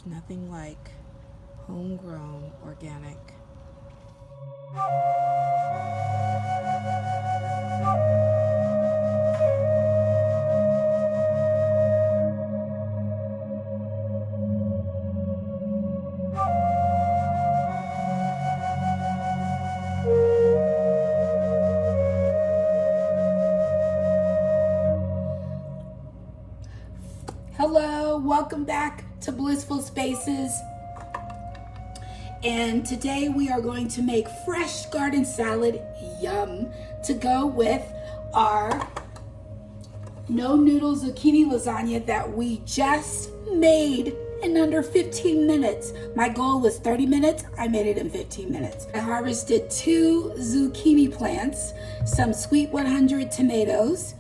There's nothing like homegrown organic. Hello, welcome back to Blissful Spaces. And today we are going to make fresh garden salad, yum, to go with our no noodle zucchini lasagna that we just made in under 15 minutes. My goal was 30 minutes. I made it in 15 minutes. I harvested 2 zucchini plants, some sweet 100 tomatoes,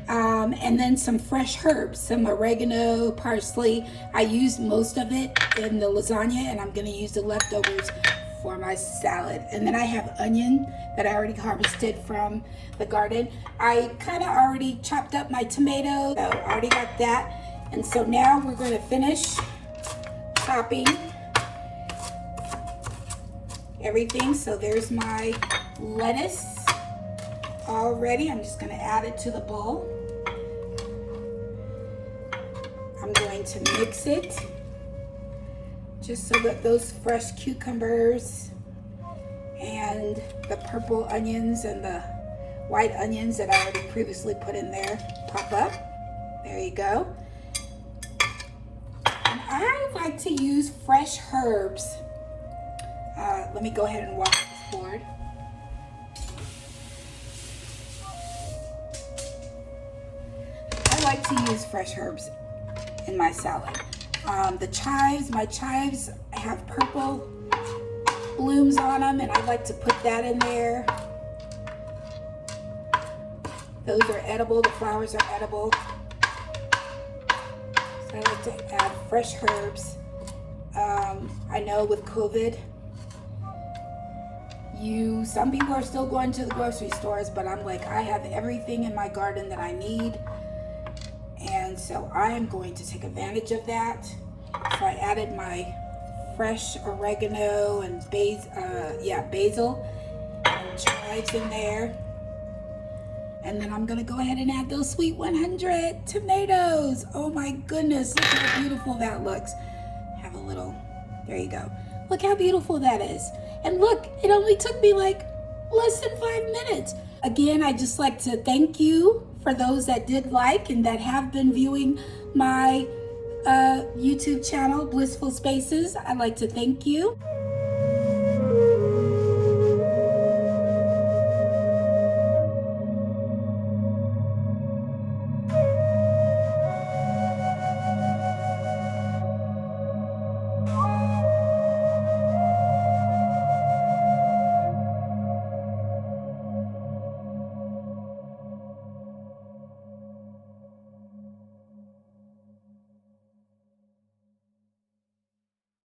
and then some fresh herbs, some oregano, parsley. I used most of it in the lasagna, and I'm going to use the leftovers for my salad. And then I have onion that I already harvested from the garden. I kind of already chopped up my tomato, so I already got that. And so now we're going to finish chopping everything. So there's my lettuce already. I'm just going to add it to the bowl. I'm going to mix it just so that those fresh cucumbers and the purple onions and the white onions that I already previously put in there pop up. There you go. And I like to use fresh herbs. Let me go ahead and walk this board. I like to use fresh herbs in my salad. The chives, my chives have purple blooms on them, and I like to put that in there. Those are edible, the flowers are edible. So I like to add fresh herbs. I know with COVID, some people are still going to the grocery stores, but I'm like, I have everything in my garden that I need. And so I am going to take advantage of that. So I added my fresh oregano and basil and chives in there. And then I'm gonna go ahead and add those sweet 100 tomatoes. Oh my goodness, look how beautiful that looks. Have a little, there you go. Look how beautiful that is. And look, it only took me like less than 5 minutes. Again, I just like to thank you for those that did like and that have been viewing my YouTube channel, Blissful Spaces. I'd like to thank you.